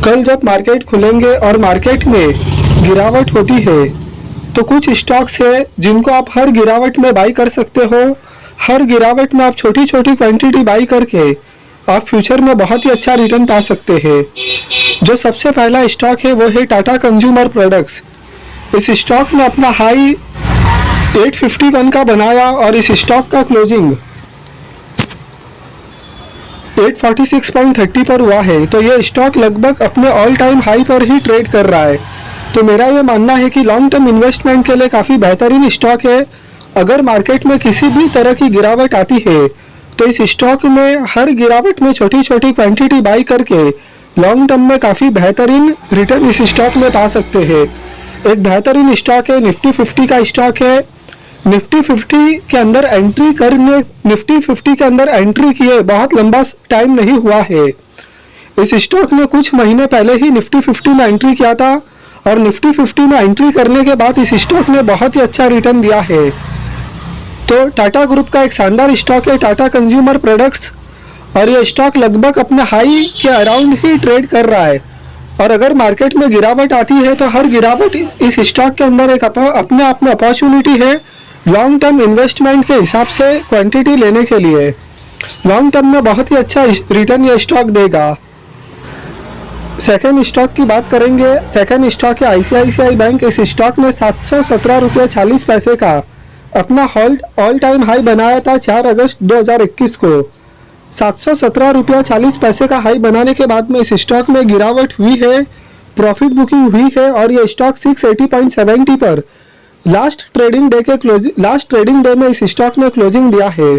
कल जब मार्केट खुलेंगे और मार्केट में गिरावट होती है तो कुछ स्टॉक्स है जिनको आप हर गिरावट में बाई कर सकते हो। हर गिरावट में आप छोटी छोटी क्वांटिटी बाई करके आप फ्यूचर में बहुत ही अच्छा रिटर्न पा सकते हैं। जो सबसे पहला स्टॉक है वो है टाटा कंज्यूमर प्रोडक्ट्स। इस स्टॉक ने अपना हाई 851 का बनाया और इस स्टॉक का क्लोजिंग 846.30 पर हुआ है। तो ये स्टॉक लगभग अपने ऑल टाइम हाई पर ही ट्रेड कर रहा है। तो मेरा ये मानना है कि लॉन्ग टर्म इन्वेस्टमेंट के लिए काफ़ी बेहतरीन स्टॉक है। अगर मार्केट में किसी भी तरह की गिरावट आती है तो इस स्टॉक में हर गिरावट में छोटी छोटी क्वांटिटी बाई करके लॉन्ग टर्म में काफ़ी बेहतरीन रिटर्न इस स्टॉक में पा सकते हैं। एक बेहतरीन स्टॉक है, निफ्टी 50 का स्टॉक है। निफ्टी 50 के अंदर एंट्री किए बहुत लंबा टाइम नहीं हुआ है। इस स्टॉक ने कुछ महीने पहले ही निफ्टी 50 में एंट्री किया था और निफ्टी 50 में एंट्री करने के बाद इस स्टॉक ने बहुत ही अच्छा रिटर्न दिया है। तो टाटा ग्रुप का एक शानदार स्टॉक है टाटा कंज्यूमर प्रोडक्ट्स, और ये स्टॉक लगभग अपने हाई के अराउंड ही ट्रेड कर रहा है। और अगर मार्केट में गिरावट आती है तो हर गिरावट इस स्टॉक के अंदर एक अपने आप में अपॉर्चुनिटी है लॉन्ग टर्म इन्वेस्टमेंट के हिसाब से क्वांटिटी लेने के लिए। लॉन्ग टर्म में बहुत ही अच्छा रिटर्न ये स्टॉक देगा। सेकेंड स्टॉक की बात करेंगे। सेकेंड स्टॉक है आईसीआईसीआई बैंक। इस स्टॉक ने 717.40 का अपना ऑल टाइम हाई बनाया था 4 अगस्त 2021 को। 717.40 का हाई बनाने के बाद में इस स्टॉक में गिरावट हुई है, प्रॉफिट बुकिंग हुई है और ये स्टॉक 680.70 पर लास्ट ट्रेडिंग डे में इस स्टॉक ने क्लोजिंग दिया है।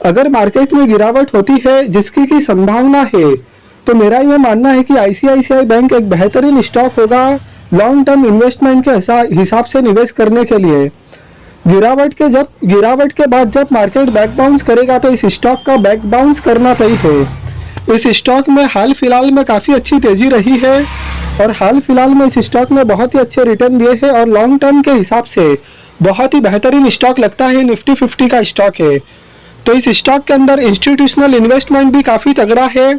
अगर मार्केट में गिरावट होती है जिसकी की संभावना है तो मेरा यह मानना है कि आईसीआईसीआई बैंक एक बेहतरीन स्टॉक होगा लॉन्ग टर्म इन्वेस्टमेंट के हिसाब से निवेश करने के लिए। गिरावट के बाद जब मार्केट बैक बाउंस करेगा तो इस स्टॉक का बैक बाउंस करना तय है। इस स्टॉक में हाल फिलहाल में काफ़ी अच्छी तेजी रही है और हाल फिलहाल में इस स्टॉक ने बहुत ही अच्छे रिटर्न दिए हैं और लॉन्ग टर्म के हिसाब से बहुत ही बेहतरीन स्टॉक लगता है। निफ्टी 50 का स्टॉक है। तो इस स्टॉक के अंदर इंस्टीट्यूशनल इन्वेस्टमेंट भी काफ़ी तगड़ा है।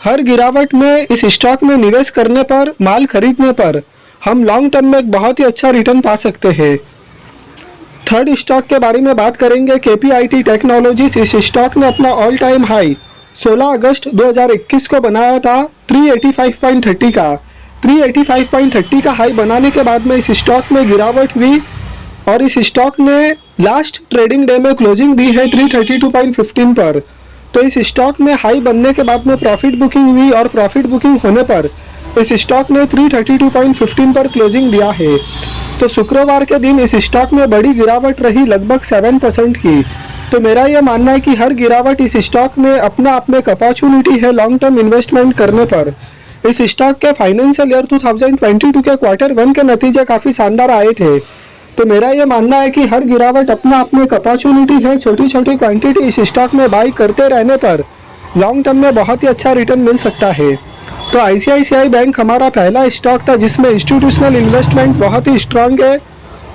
हर गिरावट में इस स्टॉक में निवेश करने पर, माल खरीदने पर हम लॉन्ग टर्म में एक बहुत ही अच्छा रिटर्न पा सकते हैं। थर्ड स्टॉक के बारे में बात करेंगे केपीआईटी टेक्नोलॉजीज। इस स्टॉक ने अपना ऑल टाइम हाई 16 अगस्त 2021 को बनाया था 385.30 का। 385.30 का हाई बनाने के बाद में इस स्टॉक में गिरावट हुई और इस स्टॉक ने लास्ट ट्रेडिंग डे में क्लोजिंग दी है 332.15 पर। तो इस स्टॉक में हाई बनने के बाद में प्रॉफिट बुकिंग हुई और प्रॉफिट बुकिंग होने पर इस स्टॉक ने 332.15 पर क्लोजिंग दिया है। तो शुक्रवार के दिन इस स्टॉक में बड़ी गिरावट रही लगभग 7% की। तो मेरा यह मानना है कि हर गिरावट इस स्टॉक में अपना आप में एक अपॉर्चुनिटी है लॉन्ग टर्म इन्वेस्टमेंट करने पर। इस स्टॉक के फाइनेंशियल ईयर 2022 के Q1 के नतीजे काफ़ी शानदार आए थे। तो मेरा ये मानना है कि हर गिरावट अपना आप में एक अपॉर्चुनिटी है। छोटी छोटी क्वांटिटी इस स्टॉक में बाई करते रहने पर लॉन्ग टर्म में बहुत ही अच्छा रिटर्न मिल सकता है। तो आईसीआईसीआई बैंक हमारा पहला स्टॉक था जिसमें इंस्टीट्यूशनल इन्वेस्टमेंट बहुत ही स्ट्रांग है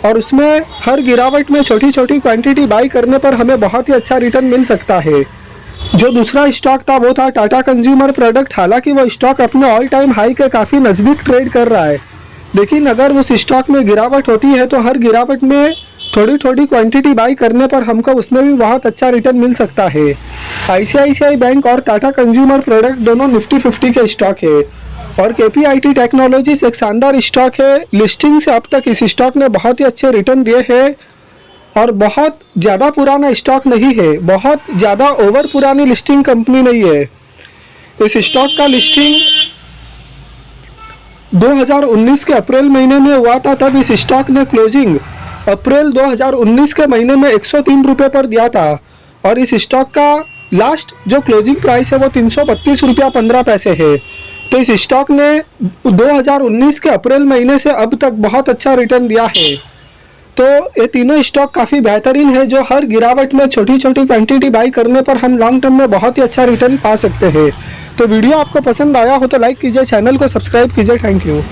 और उसमें हर गिरावट में छोटी छोटी क्वांटिटी बाई करने पर हमें बहुत ही अच्छा रिटर्न मिल सकता है। जो दूसरा स्टॉक था वो था टाटा कंज्यूमर प्रोडक्ट। हालांकि वो स्टॉक अपने ऑल टाइम हाई के काफ़ी नज़दीक ट्रेड कर रहा है, लेकिन अगर उस स्टॉक में गिरावट होती है तो हर गिरावट में थोड़ी थोड़ी क्वांटिटी बाई करने पर हमको उसमें भी बहुत अच्छा रिटर्न मिल सकता है। आईसीआईसीआई बैंक और टाटा कंज्यूमर प्रोडक्ट दोनों निफ्टी 50 के स्टॉक है और केपीआईटी टेक्नोलॉजीज एक शानदार स्टॉक है। लिस्टिंग से अब तक इस स्टॉक ने बहुत ही अच्छे रिटर्न दिए हैं और बहुत ज़्यादा पुराना स्टॉक नहीं है, बहुत ज़्यादा ओवर पुरानी लिस्टिंग कंपनी नहीं है। इस स्टॉक का लिस्टिंग 2019 के अप्रैल महीने में हुआ था, तब इस स्टॉक ने क्लोजिंग अप्रैल 2019 के महीने में 103 रुपये पर दिया था और इस स्टॉक का लास्ट जो क्लोजिंग प्राइस है वो 332 रुपया 15 पैसे है। तो इस स्टॉक ने 2019 के अप्रैल महीने से अब तक बहुत अच्छा रिटर्न दिया है। तो ये तीनों स्टॉक काफ़ी बेहतरीन है जो हर गिरावट में छोटी छोटी क्वांटिटी बाई करने पर हम लॉन्ग टर्म में बहुत ही अच्छा रिटर्न पा सकते हैं। तो वीडियो आपको पसंद आया हो तो लाइक कीजिए, चैनल को सब्सक्राइब कीजिए। Thank you.